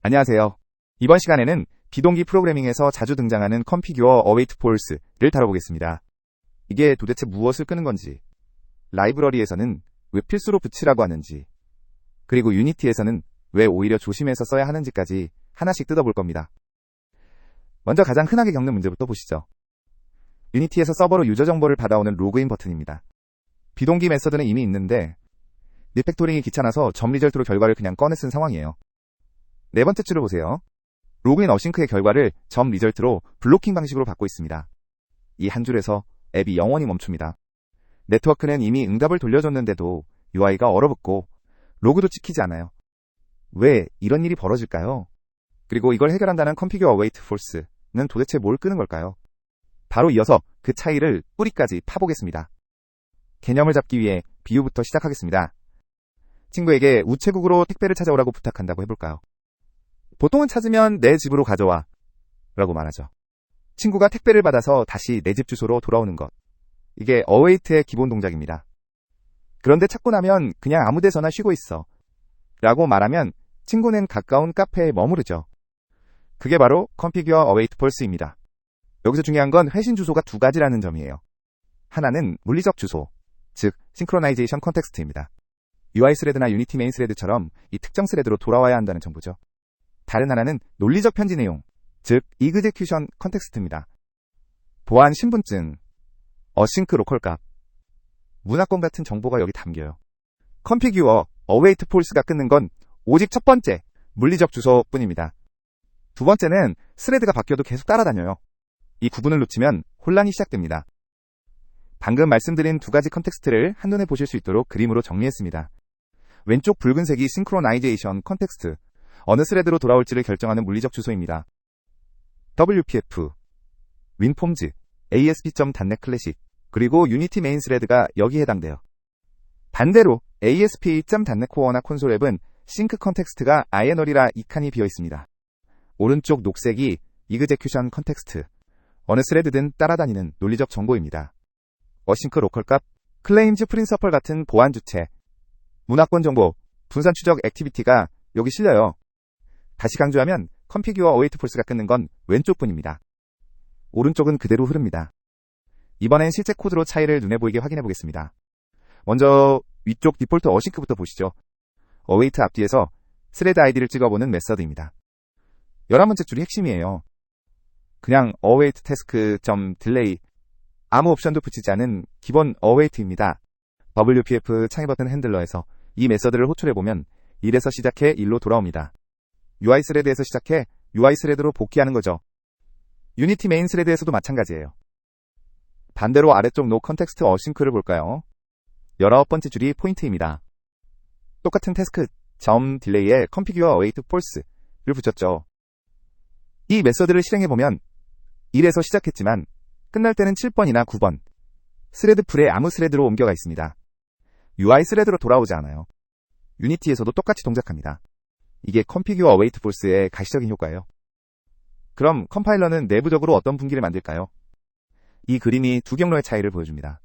안녕하세요. 이번 시간에는 비동기 프로그래밍에서 자주 등장하는 configure await false를 다뤄보겠습니다. 이게 도대체 무엇을 끄는 건지, 라이브러리에서는 왜 필수로 붙이라고 하는지, 그리고 유니티에서는 왜 오히려 조심해서 써야 하는지까지 하나씩 뜯어볼 겁니다. 먼저 가장 흔하게 겪는 문제부터 보시죠. 유니티에서 서버로 유저 정보를 받아오는 로그인 버튼입니다. 비동기 메서드는 이미 있는데 리팩토링이 귀찮아서 점 리절트로 결과를 그냥 꺼내 쓴 상황이에요. 네 번째 줄을 보세요. 로그인 어싱크의 결과를 점 리절트로 블로킹 방식으로 받고 있습니다. 이 한 줄에서 앱이 영원히 멈춥니다. 네트워크는 이미 응답을 돌려줬는데도 UI가 얼어붙고 로그도 찍히지 않아요. 왜 이런 일이 벌어질까요? 그리고 이걸 해결한다는 configure await false는 도대체 뭘 끄는 걸까요? 바로 이어서 그 차이를 뿌리까지 파보겠습니다. 개념을 잡기 위해 비유부터 시작하겠습니다. 친구에게 우체국으로 택배를 찾아오라고 부탁한다고 해볼까요? 보통은 찾으면 내 집으로 가져와 라고 말하죠. 친구가 택배를 받아서 다시 내 집 주소로 돌아오는 것. 이게 await의 기본 동작입니다. 그런데 찾고 나면 그냥 아무 데서나 쉬고 있어 라고 말하면 친구는 가까운 카페에 머무르죠. 그게 바로 configure await false입니다. 여기서 중요한 건 회신 주소가 두 가지라는 점이에요. 하나는 물리적 주소, 즉 synchronization context입니다. UI 스레드나 유니티 메인 스레드처럼 이 특정 스레드로 돌아와야 한다는 정보죠. 다른 하나는 논리적 편지 내용, 즉 execution context입니다. 보안 신분증, 어싱크 로컬 값, 문화권 같은 정보가 여기 담겨요. configure await false가 끊는 건 오직 첫 번째 물리적 주소뿐입니다. 두 번째는 스레드가 바뀌어도 계속 따라다녀요. 이 구분을 놓치면 혼란이 시작됩니다. 방금 말씀드린 두 가지 컨텍스트를 한눈에 보실 수 있도록 그림으로 정리했습니다. 왼쪽 붉은색이 synchronization context, 어느 스레드로 돌아올지를 결정하는 물리적 주소입니다. WPF, WinForms, ASP.NET 클래식, 그리고 유니티 메인 스레드가 여기에 해당돼요. 반대로 ASP.NET 코어나 콘솔 앱은 싱크 컨텍스트가 INR이라 이 칸이 비어 있습니다. 오른쪽 녹색이 execution 컨텍스트, 어느 스레드든 따라다니는 논리적 정보입니다. 어싱크 로컬 값, 클레임즈 프린서펄 같은 보안 주체, 문화권 정보, 분산 추적 액티비티가 여기 실려요. 다시 강조하면 configure await false가 끊는 건 왼쪽뿐입니다. 오른쪽은 그대로 흐릅니다. 이번엔 실제 코드로 차이를 눈에 보이게 확인해 보겠습니다. 먼저 위쪽 디폴트 어싱크부터 보시죠. await 앞뒤에서 스레드 아이디를 찍어보는 메서드입니다. 11번째 줄이 핵심이에요. 그냥 await task.delay 아무 옵션도 붙이지 않은 기본 await입니다. WPF 창의 버튼 핸들러에서 이 메서드를 호출해보면 1에서 시작해 1로 돌아옵니다. UI 스레드에서 시작해 UI 스레드로 복귀하는 거죠. 유니티 메인 스레드에서도 마찬가지예요. 반대로 아래쪽 no context 어싱크를 볼까요? 19번째 줄이 포인트입니다. 똑같은 태스크 점 딜레이에 configure await false를 붙였죠. 이 메서드를 실행해보면 1에서 시작했지만 끝날 때는 7번이나 9번 스레드 풀에 아무 스레드로 옮겨가 있습니다. UI 스레드로 돌아오지 않아요. 유니티에서도 똑같이 동작합니다. 이게 configure await false의 가시적인 효과예요. 그럼 컴파일러는 내부적으로 어떤 분기를 만들까요? 이 그림이 두 경로의 차이를 보여줍니다.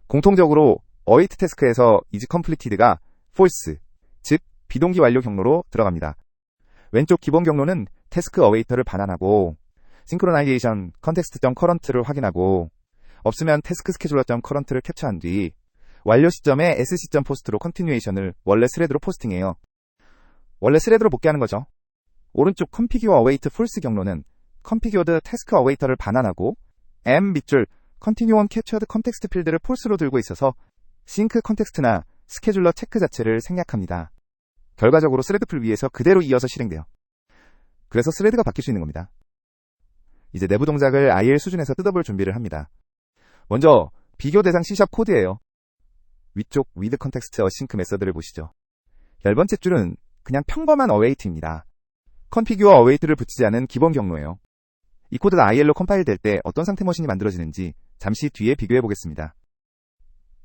공통적으로 await 태스크에서 is completed가 false, 즉 비동기 완료 경로로 들어갑니다. 왼쪽 기본 경로는 태스크 await를 반환하고 synchronization context.current를 확인하고 없으면 task scheduler.current를 캡처한 뒤 완료 시점에 sc.post로 continuation을 원래 스레드로 포스팅해요. 원래 스레드로 복귀하는 거죠. 오른쪽 configure await false 경로는 configured task await를 반환하고 m 밑줄 continue on captured context 필드를 false로 들고 있어서 sync context나 스케줄러 체크 자체를 생략합니다. 결과적으로 스레드 풀 위에서 그대로 이어서 실행돼요. 그래서 스레드가 바뀔 수 있는 겁니다. 이제 내부 동작을 IL 수준에서 뜯어볼 준비를 합니다. 먼저 비교 대상 C# 코드예요. 위쪽 with context async 메서드를 보시죠. 10번째 줄은 그냥 평범한 await입니다. configure await를 붙이지 않은 기본 경로예요. 이 코드가 IL로 컴파일 될 때 어떤 상태 머신이 만들어지는지 잠시 뒤에 비교해 보겠습니다.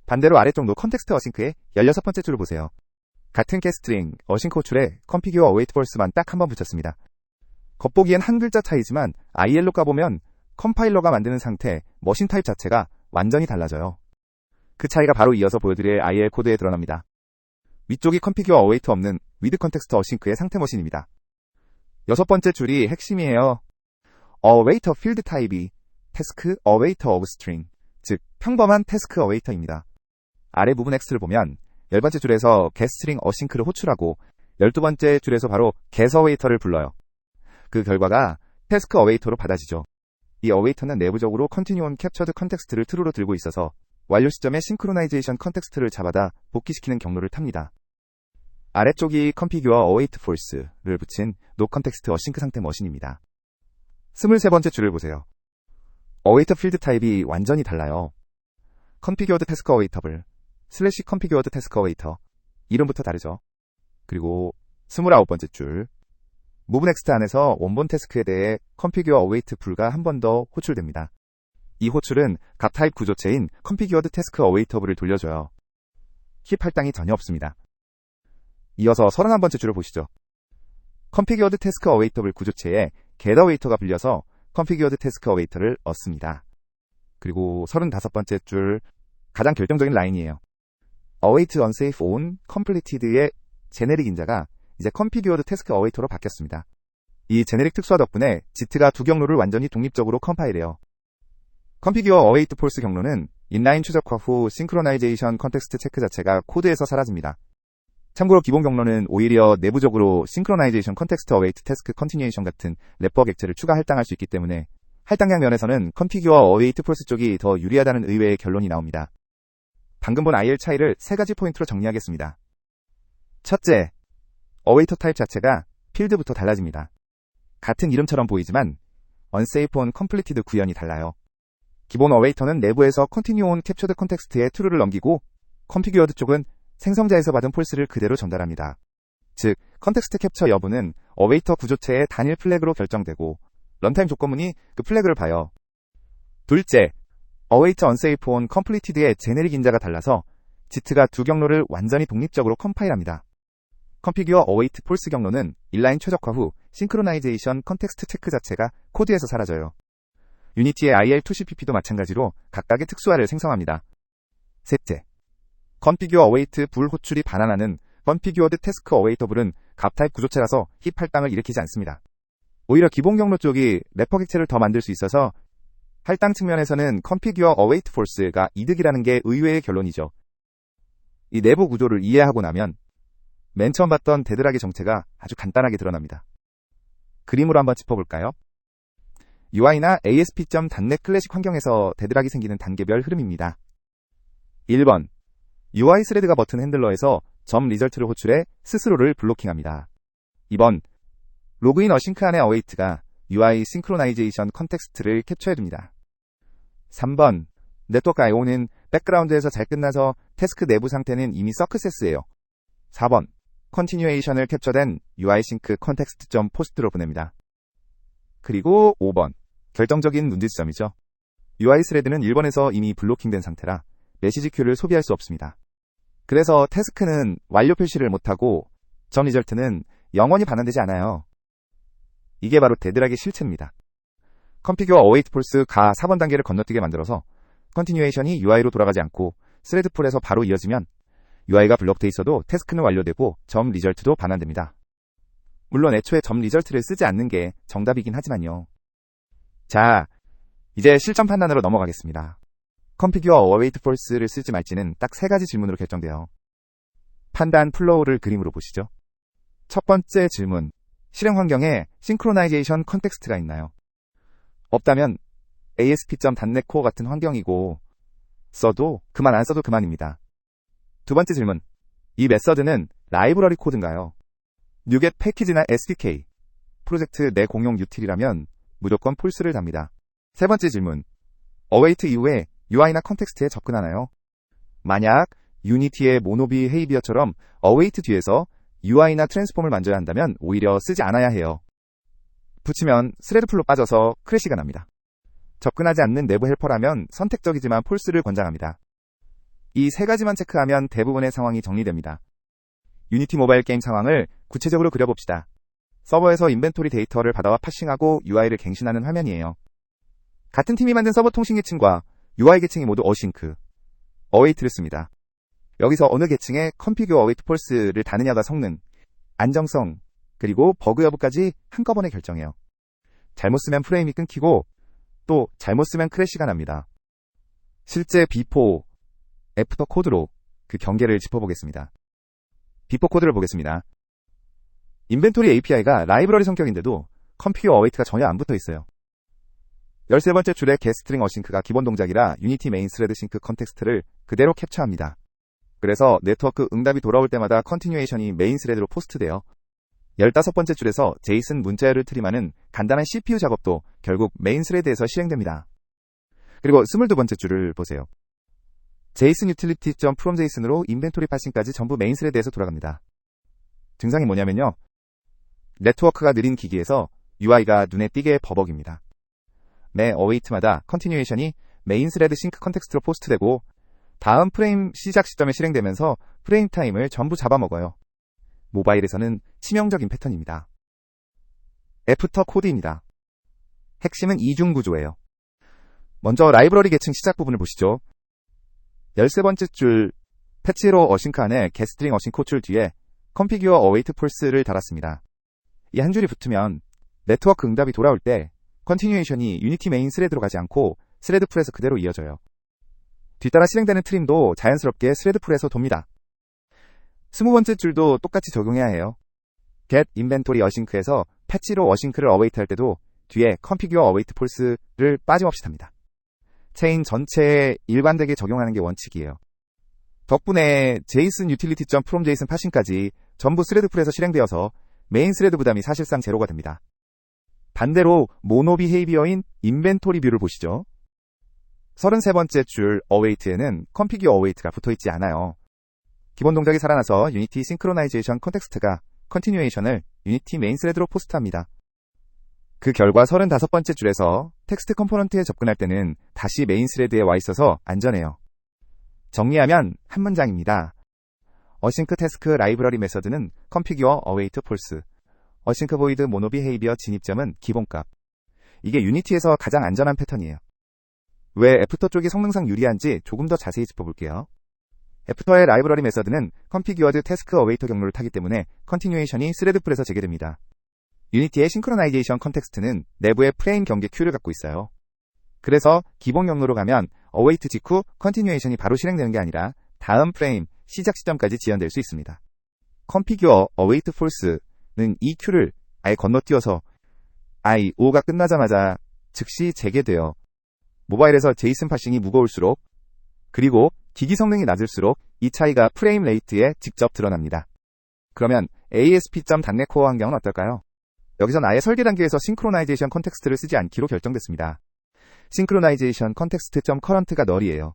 반대로 아래쪽 no context async의 16번째 줄을 보세요. 같은 getString async 호출에 configure await false만 딱 한 번 붙였습니다. 겉보기엔 한 글자 차이지만 IL로 까보면 컴파일러가 만드는 상태, 머신 타입 자체가 완전히 달라져요. 그 차이가 바로 이어서 보여드릴 IL 코드에 드러납니다. 위쪽이 configure await 없는 with context async의 상태 머신입니다. 6번째 줄이 핵심이에요. await field type이 task await of string, 즉 평범한 task await입니다. 아래 부분 X를 보면 10번째 줄에서 getString async를 호출하고 12번째 줄에서 바로 getAwait를 불러요. 그 결과가 task await로 받아지죠. 이 await는 내부적으로 continuum captured context를 true로 들고 있어서 완료 시점에 synchronization context를 잡아다 복귀시키는 경로를 탑니다. 아래쪽이 configure await false를 붙인 no context async 상태 머신입니다. 23번째 줄을 보세요. await field 타입이 완전히 달라요. configured task awaitable, /configured task awaiter, 이름부터 다르죠. 그리고 29번째 줄, move next 안에서 원본 태스크에 대해 configure await 불가 한 번 더 호출됩니다. 이 호출은 각 타입 구조체인 configured task awaitable을 돌려줘요. 힙 할당이 전혀 없습니다. 이어서 31번째 줄을 보시죠. configured task awaitable 구조체에 getAwaiter가 불려서 configured task awaiter를 얻습니다. 그리고 35번째 줄, 가장 결정적인 라인이에요. await unsafe on completed의 제네릭 인자가 이제 configured task awaiter로 바뀌었습니다. 이 제네릭 특수화 덕분에 JIT가 두 경로를 완전히 독립적으로 컴파일해요. configure await false 경로는 인라인 최적화 후 synchronization context 체크 자체가 코드에서 사라집니다. 참고로 기본 경로는 오히려 내부적으로 synchronization context await task continuation 같은 래퍼 객체를 추가 할당할 수 있기 때문에 할당량 면에서는 configure await false 쪽이 더 유리하다는 의외의 결론이 나옵니다. 방금 본 IL 차이를 세 가지 포인트로 정리하겠습니다. 첫째, awaiter 타입 자체가 필드부터 달라집니다. 같은 이름처럼 보이지만 unsafe on completed 구현이 달라요. 기본 awaiter는 내부에서 continue on captured context에 true를 넘기고 configured 쪽은 생성자에서 받은 false를 그대로 전달합니다. 즉, 컨텍스트 캡처 여부는 awaiter 구조체의 단일 플래그로 결정되고 런타임 조건문이 그 플래그를 봐요. 둘째, await unsafe on completed의 제네릭 인자가 달라서 JIT가 두 경로를 완전히 독립적으로 컴파일합니다. configure await false 경로는 인라인 최적화 후 synchronization context 체크 자체가 코드에서 사라져요. 유니티의 IL2CPP도 마찬가지로 각각의 특수화를 생성합니다. 셋째, configure await 불 호출이 반환하는 configured task awaitable은 값 타입 구조체라서 힙 할당을 일으키지 않습니다. 오히려 기본 경로 쪽이 래퍼 객체를 더 만들 수 있어서 할당 측면에서는 configure await false가 이득이라는 게 의외의 결론이죠. 이 내부 구조를 이해하고 나면 맨 처음 봤던 데드락의 정체가 아주 간단하게 드러납니다. 그림으로 한번 짚어볼까요? UI나 ASP.NET 클래식 환경에서 데드락이 생기는 단계별 흐름입니다. 1번, UI 스레드가 버튼 핸들러에서 점 리절트를 호출해 스스로를 블로킹합니다. 2번, 로그인 어싱크 안의 await가 UI synchronization 컨텍스트를 캡처해줍니다. 3번, 네트워크 IO는 백그라운드에서 잘 끝나서 태스크 내부 상태는 이미 서크세스예요. 4번, continuation을 캡처된 UI sync context.post로 보냅니다. 그리고 5번, 결정적인 문제 지점이죠. UI 스레드는 1번에서 이미 블로킹된 상태라 메시지 큐를 소비할 수 없습니다. 그래서 태스크는 완료 표시를 못하고 점 리절트는 영원히 반환되지 않아요. 이게 바로 데드락의 실체입니다. configure await false가 4번 단계를 건너뛰게 만들어서 continuation이 UI로 돌아가지 않고 스레드 풀에서 바로 이어지면 UI가 블록돼 있어도 태스크는 완료되고 점 리절트도 반환됩니다. 물론 애초에 점 리절트를 쓰지 않는 게 정답이긴 하지만요. 자, 이제 실전 판단으로 넘어가겠습니다. configure await false를 쓸지 말지는 딱 세 가지 질문으로 결정돼요. 판단 플로우를 그림으로 보시죠. 첫 번째 질문, 실행 환경에 synchronization 컨텍스트가 있나요? 없다면 ASP.NET Core 같은 환경이고 써도 그만 안 써도 그만입니다. 두 번째 질문, 이 메서드는 라이브러리 코드인가요? NuGet 패키지나 SDK, 프로젝트 내 공용 유틸이라면 무조건 폴스를 답니다. 세 번째 질문, await 이후에 UI나 컨텍스트에 접근하나요? 만약 유니티의 모노 비헤이비어처럼 await 뒤에서 UI나 트랜스폼을 만져야 한다면 오히려 쓰지 않아야 해요. 붙이면 스레드 풀로 빠져서 크래시가 납니다. 접근하지 않는 내부 헬퍼라면 선택적이지만 폴스를 권장합니다. 이 세 가지만 체크하면 대부분의 상황이 정리됩니다. 유니티 모바일 게임 상황을 구체적으로 그려봅시다. 서버에서 인벤토리 데이터를 받아와 파싱하고 UI를 갱신하는 화면이에요. 같은 팀이 만든 서버 통신 계층과 UI 계층이 모두 어싱크, await를 씁니다. 여기서 어느 계층에 configure await false를 다느냐가 성능, 안정성, 그리고 버그 여부까지 한꺼번에 결정해요. 잘못 쓰면 프레임이 끊기고 또 잘못 쓰면 크래시가 납니다. 실제 비포, 애프터 코드로 그 경계를 짚어보겠습니다. 비포 코드를 보겠습니다. 인벤토리 API가 라이브러리 성격인데도 컴피규어 어웨이트가 전혀 안 붙어 있어요. 13번째 줄에 getString 어싱크가 기본 동작이라 유니티 메인 스레드 싱크 컨텍스트를 그대로 캡처합니다. 그래서 네트워크 응답이 돌아올 때마다 컨티뉴에이션이 메인 스레드로 포스트돼요. 15번째 줄에서 제이슨 문자열을 트림하는 간단한 CPU 작업도 결국 메인 스레드에서 실행됩니다. 그리고 22번째 줄을 보세요. 제이슨 유틸리티.from 제이슨으로 인벤토리 파싱까지 전부 메인 스레드에서 돌아갑니다. 증상이 뭐냐면요. 네트워크가 느린 기기에서 UI가 눈에 띄게 버벅입니다. 매 어웨이트마다 컨티뉴에이션이 메인 스레드 싱크 컨텍스트로 포스트되고 다음 프레임 시작 시점에 실행되면서 프레임 타임을 전부 잡아먹어요. 모바일에서는 치명적인 패턴입니다. 애프터 코드입니다. 핵심은 이중 구조예요. 먼저 라이브러리 계층 시작 부분을 보시죠. 13번째 줄 패치로 어싱크 안에 getString 어싱크 호출 뒤에 configure await false를 달았습니다. 이 한 줄이 붙으면 네트워크 응답이 돌아올 때 컨티뉴에이션이 유니티 메인 스레드로 가지 않고 스레드 풀에서 그대로 이어져요. 뒤따라 실행되는 트림도 자연스럽게 스레드 풀에서 돕니다. 20번째 줄도 똑같이 적용해야 해요. get inventory async에서 패치로 어싱크를 await 할 때도 뒤에 configure await false를 빠짐없이 답니다. 체인 전체에 일관되게 적용하는 게 원칙이에요. 덕분에 JSON utility.from JSON 파싱까지 전부 스레드 풀에서 실행되어서 메인 스레드 부담이 사실상 제로가 됩니다. 반대로 모노 비헤이비어인 인벤토리 뷰를 보시죠. 33번째 줄 await에는 configure await가 붙어있지 않아요. 기본 동작이 살아나서 유니티 싱크로나이제이션 컨텍스트가 컨티뉴에이션을 유니티 메인 스레드로 포스트합니다. 그 결과 35번째 줄에서 텍스트 컴포넌트에 접근할 때는 다시 메인 스레드에 와 있어서 안전해요. 정리하면 한 문장입니다. 어싱크 태스크 라이브러리 메서드는 configure await false, 어싱크 void mono behavior 진입점은 기본값. 이게 유니티에서 가장 안전한 패턴이에요. 왜 애프터 쪽이 성능상 유리한지 조금 더 자세히 짚어볼게요. 애프터의 라이브러리 메서드는 configured task await 경로를 타기 때문에 컨티뉴에이션이 스레드 풀에서 재개됩니다. 유니티의 싱크로나이제이션 컨텍스트는 내부의 프레임 경계 큐를 갖고 있어요. 그래서 기본 경로로 가면 await 직후 컨티뉴에이션이 바로 실행되는 게 아니라 다음 프레임 시작 시점까지 지연될 수 있습니다. configure await false는 이 큐를 아예 건너뛰어서 IO가 끝나자마자 즉시 재개돼요. 모바일에서 제이슨 파싱이 무거울수록 그리고 기기 성능이 낮을수록 이 차이가 프레임 레이트에 직접 드러납니다. 그러면 ASP.NET 코어 환경은 어떨까요? 여기선 아예 설계 단계에서 싱크로나이제이션 컨텍스트를 쓰지 않기로 결정됐습니다. 싱크로나이제이션 컨텍스트.current가 널이에요.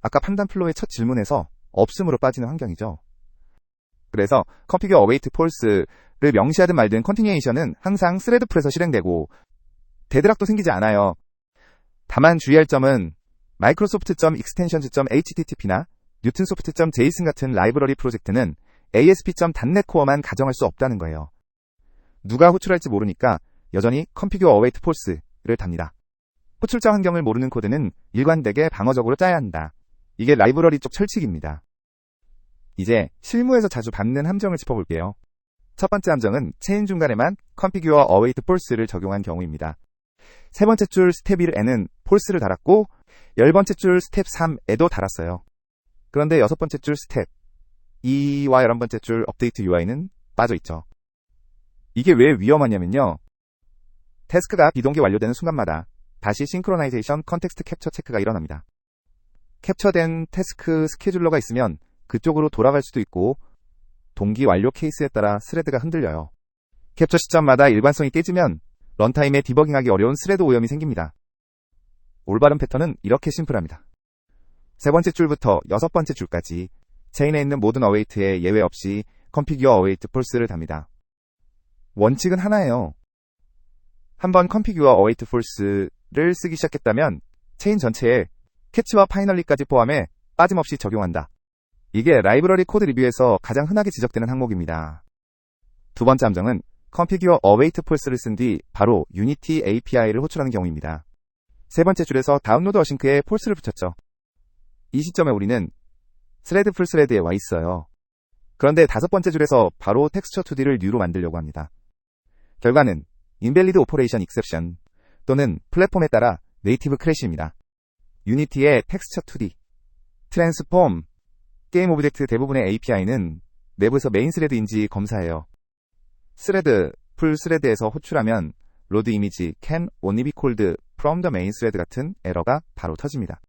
아까 판단 플로우의 첫 질문에서 없음으로 빠지는 환경이죠. 그래서 configure await false를 명시하든 말든 컨티뉴에이션은 항상 스레드 풀에서 실행되고 데드락도 생기지 않아요. 다만 주의할 점은 microsoft.extensions.http나 newtonsoft.json 같은 라이브러리 프로젝트는 ASP.NET 코어만 가정할 수 없다는 거예요. 누가 호출할지 모르니까 여전히 configure await false를 답니다. 호출자 환경을 모르는 코드는 일관되게 방어적으로 짜야 한다. 이게 라이브러리 쪽 철칙입니다. 이제 실무에서 자주 받는 함정을 짚어볼게요. 첫 번째 함정은 체인 중간에만 configure await false를 적용한 경우입니다. 세 번째 줄 스텝 1에는 false를 달았고 10번째 줄 스텝 3에도 달았어요. 그런데 6번째 줄 스텝 2와 11번째 줄 업데이트 UI는 빠져있죠. 이게 왜 위험하냐면요. 태스크가 비동기 완료되는 순간마다 다시 싱크로나이제이션 컨텍스트 캡처 체크가 일어납니다. 캡처된 태스크 스케줄러가 있으면 그쪽으로 돌아갈 수도 있고 동기 완료 케이스에 따라 스레드가 흔들려요. 캡처 시점마다 일관성이 깨지면 런타임에 디버깅하기 어려운 스레드 오염이 생깁니다. 올바른 패턴은 이렇게 심플합니다. 세 번째 줄부터 6번째 줄까지 체인에 있는 모든 어웨이트에 예외 없이 configure await false를 답니다. 원칙은 하나예요. 한번 configure await false를 쓰기 시작했다면 체인 전체에 캐치와 파이널리까지 포함해 빠짐없이 적용한다. 이게 라이브러리 코드 리뷰에서 가장 흔하게 지적되는 항목입니다. 두 번째 함정은 configure await false를 쓴 뒤 바로 유니티 API를 호출하는 경우입니다. 세 번째 줄에서 다운로드 어싱크에 false를 붙였죠. 이 시점에 우리는 스레드 풀 스레드에 와 있어요. 그런데 5번째 줄에서 바로 텍스처 2D를 new로 만들려고 합니다. 결과는 invalid operation exception 또는 플랫폼에 따라 네이티브 크래시입니다. 유니티의 텍스처 2D, 트랜스폼, 게임 오브젝트 대부분의 API는 내부에서 메인 스레드인지 검사해요. 스레드, 풀 스레드에서 호출하면 load image can only be called from the main thread 같은 에러가 바로 터집니다.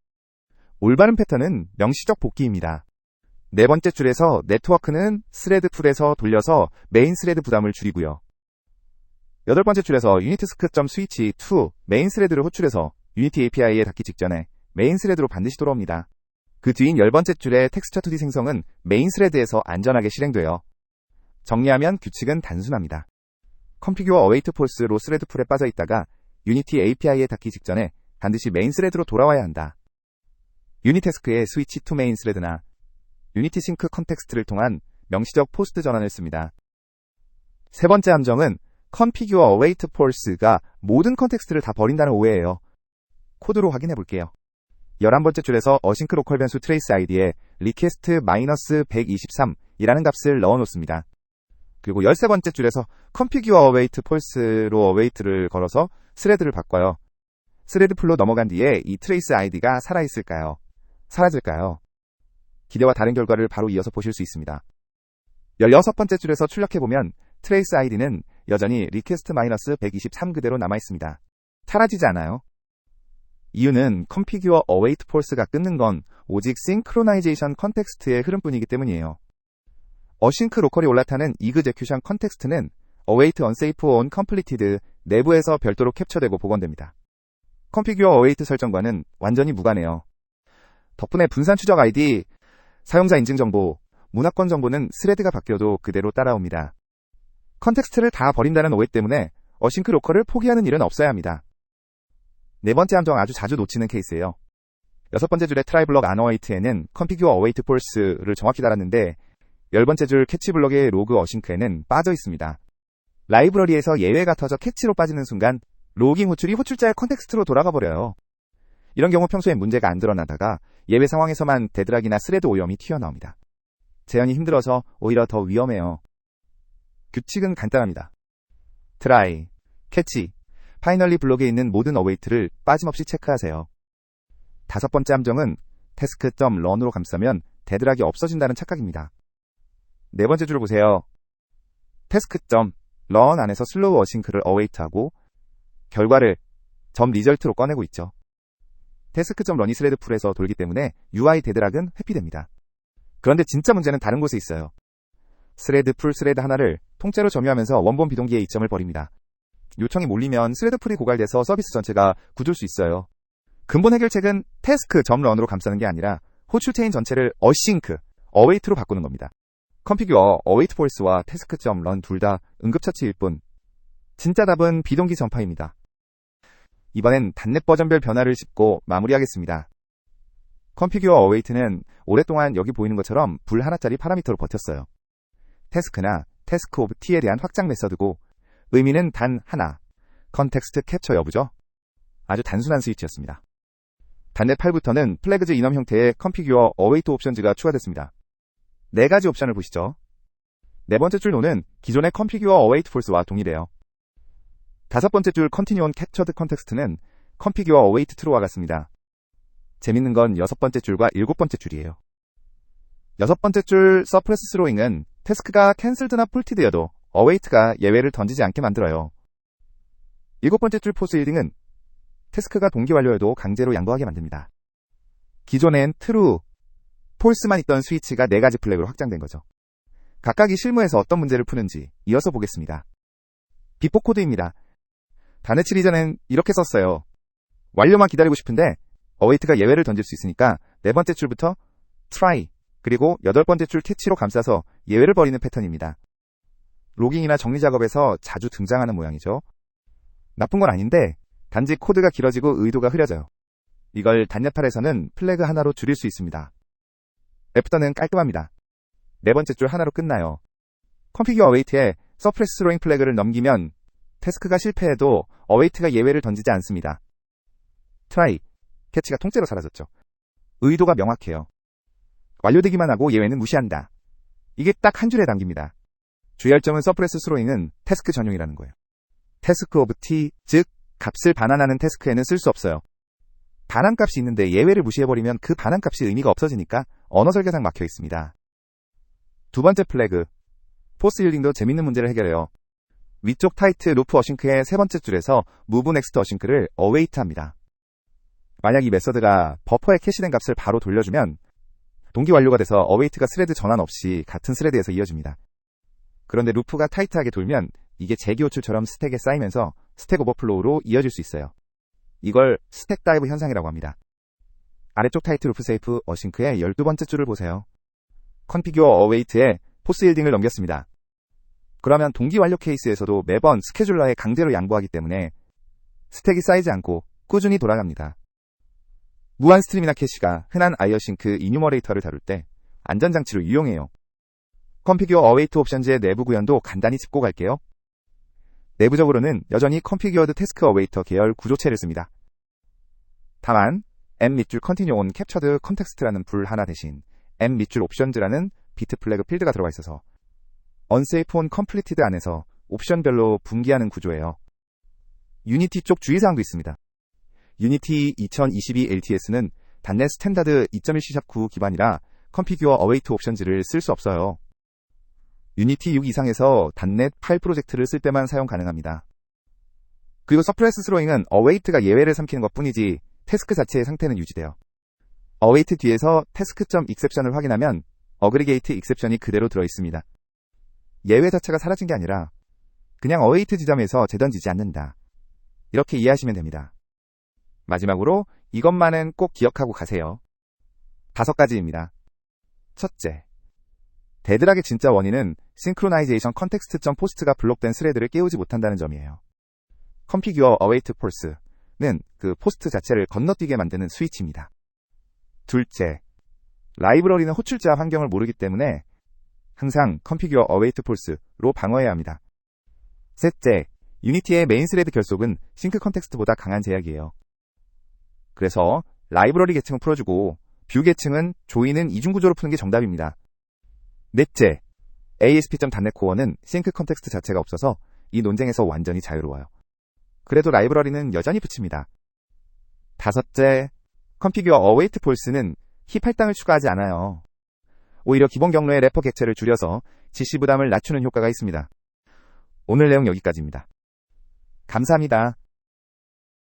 올바른 패턴은 명시적 복귀입니다. 4번째 줄에서 네트워크는 스레드 풀에서 돌려서 메인 스레드 부담을 줄이고요. 8번째 줄에서 unitask.switch to 메인 스레드를 호출해서 유니티 API에 닿기 직전에 메인 스레드로 반드시 돌아옵니다. 그 뒤인 10번째 줄의 텍스처 2D 생성은 메인 스레드에서 안전하게 실행돼요. 정리하면 규칙은 단순합니다. configure await false로 스레드 풀에 빠져 있다가 유니티 API에 닿기 직전에 반드시 메인 스레드로 돌아와야 한다. 유니태스크의 스위치 투 메인 스레드나 유니티 싱크 컨텍스트를 통한 명시적 포스트 전환을 씁니다. 세 번째 함정은 configure await false가 모든 컨텍스트를 다 버린다는 오해예요. 코드로 확인해 볼게요. 11번째 줄에서 async local 변수 trace id에 request-123이라는 값을 넣어 놓습니다. 그리고 13번째 줄에서 configure await false로 await를 걸어서 스레드를 바꿔요. 스레드 풀로 넘어간 뒤에 이 trace id가 살아있을까요? 사라질까요? 기대와 다른 결과를 바로 이어서 보실 수 있습니다. 16번째 줄에서 출력해보면 trace id는 여전히 request-123 그대로 남아있습니다. 사라지지 않아요. 이유는 configure await false가 끊는 건 오직 synchronization 컨텍스트의 흐름뿐이기 때문이에요. async local이 올라타는 execution 컨텍스트는 await unsafe on completed 내부에서 별도로 캡처되고 복원됩니다. configure await 설정과는 완전히 무관해요. 덕분에 분산 추적 ID, 사용자 인증 정보, 문화권 정보는 스레드가 바뀌어도 그대로 따라옵니다. 컨텍스트를 다 버린다는 오해 때문에 async local을 포기하는 일은 없어야 합니다. 4번째 함정 아주 자주 놓치는 케이스예요. 6번째 줄의 try 블럭 unawait에는 configure await false를 정확히 달았는데 10번째 줄 캐치 블럭의 로그 어싱크에는 빠져 있습니다. 라이브러리에서 예외가 터져 캐치로 빠지는 순간 로깅 호출이 호출자의 컨텍스트로 돌아가 버려요. 이런 경우 평소에 문제가 안 드러나다가 예외 상황에서만 데드락이나 스레드 오염이 튀어나옵니다. 재현이 힘들어서 오히려 더 위험해요. 규칙은 간단합니다. try, catch, finally 블록에 있는 모든 await를 빠짐없이 체크하세요. 5번째 함정은 task.run으로 감싸면 데드락이 없어진다는 착각입니다. 4번째 줄을 보세요. task.run 안에서 슬로우 어싱크를 await하고 결과를 .result로 꺼내고 있죠. task.run이 스레드 풀에서 돌기 때문에 UI 데드락은 회피됩니다. 그런데 진짜 문제는 다른 곳에 있어요. 스레드 풀 스레드 하나를 통째로 점유하면서 원본 비동기의 이점을 버립니다. 요청이 몰리면 스레드 풀이 고갈돼서 서비스 전체가 굳을 수 있어요. 근본 해결책은 task.run으로 감싸는 게 아니라 호출 체인 전체를 async, await로 바꾸는 겁니다. configure await false와 task.run 둘 다 응급처치일 뿐. 진짜 답은 비동기 전파입니다. 이번엔 단넷 버전별 변화를 짚고 마무리하겠습니다. configure await는 오랫동안 여기 보이는 것처럼 불 하나짜리 파라미터로 버텼어요. task나 task of t에 대한 확장 메서드고 의미는 단 하나, 컨텍스트 캡처 여부죠. 아주 단순한 스위치였습니다. 단넷 8부터는 플래그즈 인엄 형태의 configure await 옵션즈가 추가됐습니다. 4가지 옵션을 보시죠. 4번째 줄 노는 기존의 configure await false와 동일해요. 5번째 줄 continue on captured context는 configure await true와 같습니다. 재밌는 건 6번째 줄과 7번째 줄이에요. 6번째 줄 suppress throwing은 태스크가 cancelled나 faulted여도 await가 예외를 던지지 않게 만들어요. 7번째 줄 force yielding은 태스크가 동기 완료여도 강제로 양보하게 만듭니다. 기존엔 true, false만 있던 스위치가 4가지 플래그로 확장된 거죠. 각각이 실무에서 어떤 문제를 푸는지 이어서 보겠습니다. 비포 코드입니다. 단넷 7 이전엔 이렇게 썼어요. 완료만 기다리고 싶은데 await가 예외를 던질 수 있으니까 4번째 줄부터 try, 그리고 8번째 줄 캐치로 감싸서 예외를 버리는 패턴입니다. 로깅이나 정리 작업에서 자주 등장하는 모양이죠. 나쁜 건 아닌데 단지 코드가 길어지고 의도가 흐려져요. 이걸 단넷 8에서는 플래그 하나로 줄일 수 있습니다. 애프터는 깔끔합니다. 4번째 줄 하나로 끝나요. configure await에 suppress throwing 플래그를 넘기면 태스크가 실패해도 await가 예외를 던지지 않습니다. try, 캐치가 통째로 사라졌죠. 의도가 명확해요. 완료되기만 하고 예외는 무시한다. 이게 딱 한 줄에 담깁니다. 주의할 점은 서프레스 스로잉은 태스크 전용이라는 거예요. 태스크 오브 T, 즉 값을 반환하는 태스크에는 쓸 수 없어요. 반환값이 있는데 예외를 무시해버리면 그 반환값이 의미가 없어지니까 언어 설계상 막혀 있습니다. 두 번째 플래그, 포스 힐딩도 재밌는 문제를 해결해요. 위쪽 타이트 루프 어싱크의 세 번째 줄에서 move next 어싱크를 await 합니다. 만약 이 메서드가 버퍼에 캐시된 값을 바로 돌려주면 동기 완료가 돼서 await가 스레드 전환 없이 같은 스레드에서 이어집니다. 그런데 루프가 타이트하게 돌면 이게 재기 호출처럼 스택에 쌓이면서 스택 오버플로우로 이어질 수 있어요. 이걸 스택 다이브 현상이라고 합니다. 아래쪽 타이트 루프 세이프 어싱크의 12번째 줄을 보세요. configure await에 포스 힐딩을 넘겼습니다. 그러면 동기 완료 케이스에서도 매번 스케줄러에 강제로 양보하기 때문에 스택이 쌓이지 않고 꾸준히 돌아갑니다. 무한 스트림이나 캐시가 흔한 아이어싱크 이뉴머레이터를 다룰 때 안전장치로 유용해요. configure await 옵션즈의 내부 구현도 간단히 짚고 갈게요. 내부적으로는 여전히 configured task awaiter 계열 구조체를 씁니다. 다만 m 밑줄 continue on captured context라는 불 하나 대신 m 밑줄 options라는 비트 플래그 필드가 들어가 있어서 unsafe on completed 안에서 옵션별로 분기하는 구조예요. 유니티 쪽 주의사항도 있습니다. 유니티 2022 LTS는 .NET 스탠다드 2.1C#9 기반이라 configure await 옵션즈를 쓸 수 없어요. 유니티 6 이상에서 .NET 파일 프로젝트를 쓸 때만 사용 가능합니다. 그리고 서프레스 스로잉은 await가 예외를 삼키는 것 뿐이지 태스크 자체의 상태는 유지돼요. await 뒤에서 task.exception을 확인하면 aggregate exception이 그대로 들어있습니다. 예외 자체가 사라진 게 아니라 그냥 await 지점에서 재던지지 않는다. 이렇게 이해하시면 됩니다. 마지막으로 이것만은 꼭 기억하고 가세요. 5가지입니다. 첫째, 데드락의 진짜 원인은 synchronization context.post가 블록된 스레드를 깨우지 못한다는 점이에요. configure await force는 그 포스트 자체를 건너뛰게 만드는 스위치입니다. 둘째, 라이브러리는 호출자 환경을 모르기 때문에 항상 configure await force로 방어해야 합니다. 셋째, 유니티의 메인 스레드 결속은 싱크 컨텍스트보다 강한 제약이에요. 그래서 라이브러리 계층은 풀어주고 뷰 계층은 조인은 이중구조로 푸는 게 정답입니다. 넷째, ASP.NET 코어는 싱크 컨텍스트 자체가 없어서 이 논쟁에서 완전히 자유로워요. 그래도 라이브러리는 여전히 붙입니다. 다섯째, configure await force는 힙 할당을 추가하지 않아요. 오히려 기본 경로의 래퍼 객체를 줄여서 지시 부담을 낮추는 효과가 있습니다. 오늘 내용 여기까지입니다. 감사합니다.